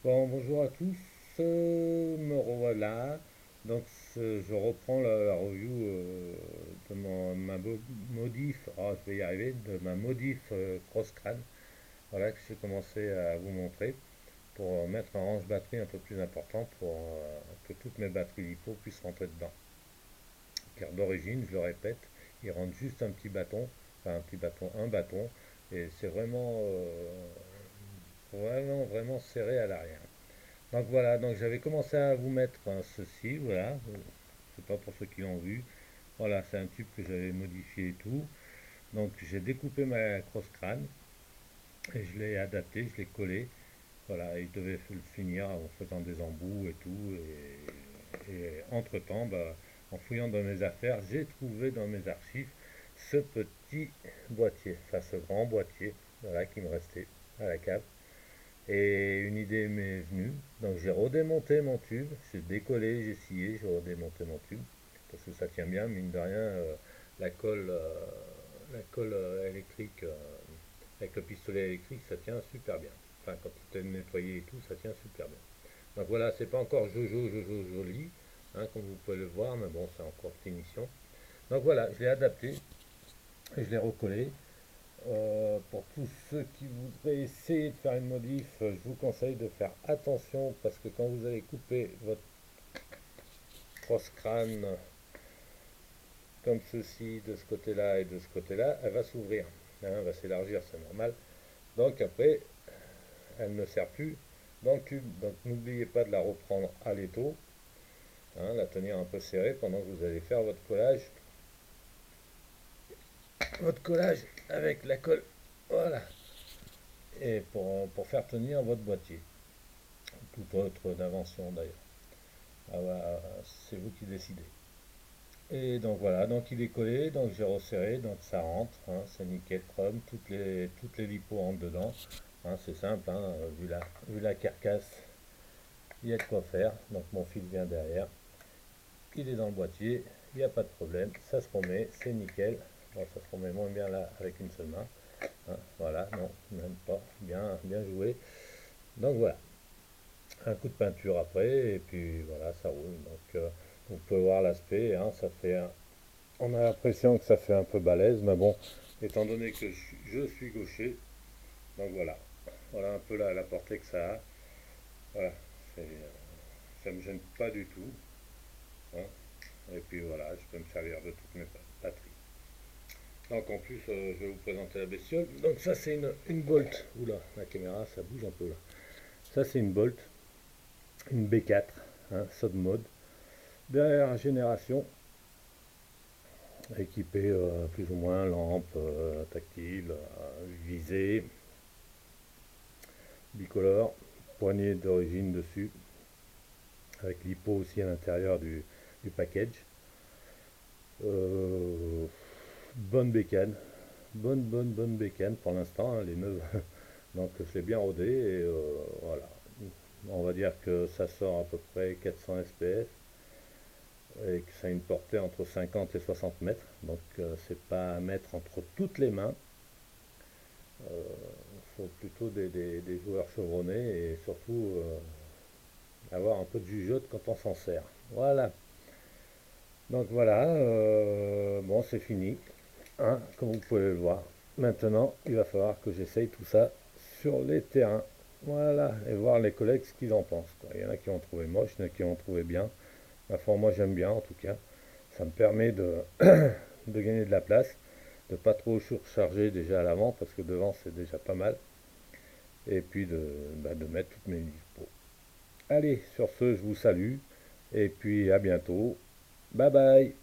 Bon, bonjour à tous, me revoilà. Donc, je reprends la review de modif, je vais y arriver, de ma modif Crosscrane, voilà, que j'ai commencé à vous montrer pour mettre un range batterie un peu plus important pour que toutes mes batteries LiPo puissent rentrer dedans. Car d'origine, je le répète, il rentre juste un petit bâton, enfin un bâton, et c'est vraiment serré à l'arrière. Donc voilà, donc j'avais commencé à vous mettre ceci, voilà, c'est pas pour ceux qui l'ont vu, voilà, c'est un tube que j'avais modifié et tout, donc j'ai découpé ma crosse crâne et je l'ai adapté, je l'ai collé, voilà, et je devais le finir en faisant des embouts et tout, et entre-temps, bah, en fouillant dans mes affaires, j'ai trouvé dans mes archives ce petit boîtier, enfin ce grand boîtier, voilà, qui me restait à la cave. Et une idée m'est venue, donc j'ai redémonté mon tube, j'ai décollé, j'ai scié, j'ai redémonté mon tube, parce que ça tient bien, mine de rien, la colle électrique, avec le pistolet électrique, ça tient super bien. Enfin, quand tout est nettoyé et tout, ça tient super bien. Donc voilà, c'est pas encore jojo joli, hein, comme vous pouvez le voir, mais bon, c'est encore finition. Donc voilà, je l'ai adapté, et je l'ai recollé. Pour tous ceux qui voudraient essayer de faire une modif, je vous conseille de faire attention parce que quand vous allez couper votre cross crâne comme ceci, de ce côté-là et de ce côté-là, elle va s'ouvrir, hein, elle va s'élargir, c'est normal. Donc après, elle ne sert plus dans le tube. Donc n'oubliez pas de la reprendre à l'étau, hein, la tenir un peu serrée pendant que vous allez faire votre collage avec la colle. Voilà. Et pour faire tenir votre boîtier. Toute autre invention d'ailleurs. Ah bah, c'est vous qui décidez. Et donc voilà, donc il est collé, donc j'ai resserré, donc ça rentre, hein, c'est nickel chrome, toutes les lipos rentrent dedans, hein, c'est simple, hein, vu la carcasse, il y a de quoi faire, donc mon fil vient derrière, il est dans le boîtier, il n'y a pas de problème, ça se remet, c'est nickel, bon, ça se remet moins bien là avec une seule main, hein, voilà, non, même pas, bien joué, donc voilà, un coup de peinture après, et puis voilà, ça roule, donc vous pouvez voir l'aspect, hein, on a l'impression que ça fait un peu balèze, mais bon, étant donné que je suis gaucher, donc voilà un peu la portée que ça a. Voilà, ça ne me gêne pas du tout, hein. Et puis voilà, je peux me servir de toutes mes batteries. Donc en plus, je vais vous présenter la bestiole. Donc ça c'est une Bolt. Oula, la caméra ça bouge un peu là. Ça c'est une Bolt, une B4, hein, Sod Mode. Dernière génération, équipée plus ou moins lampe tactile, visée, bicolore, poignée d'origine dessus, avec l'hypo aussi à l'intérieur du package. Euh, bonne bécane, bonne bécane pour l'instant, hein, les neuves. Donc je l'ai bien rodé et voilà. On va dire que ça sort à peu près 400 SPS et que ça a une portée entre 50 et 60 mètres. Donc c'est pas à mettre entre toutes les mains. Il faut plutôt des joueurs chevronnés et surtout avoir un peu de jugeote quand on s'en sert. Voilà. Donc voilà, bon c'est fini, hein, comme vous pouvez le voir. Maintenant, il va falloir que j'essaye tout ça sur les terrains. Voilà, et voir les collègues ce qu'ils en pensent, quoi. Il y en a qui ont trouvé moche, il y en a qui ont trouvé bien. Enfin, moi j'aime bien en tout cas. Ça me permet de gagner de la place, de pas trop surcharger déjà à l'avant parce que devant c'est déjà pas mal. Et puis de mettre toutes mes livres. Allez, sur ce, je vous salue et puis à bientôt. Bye bye.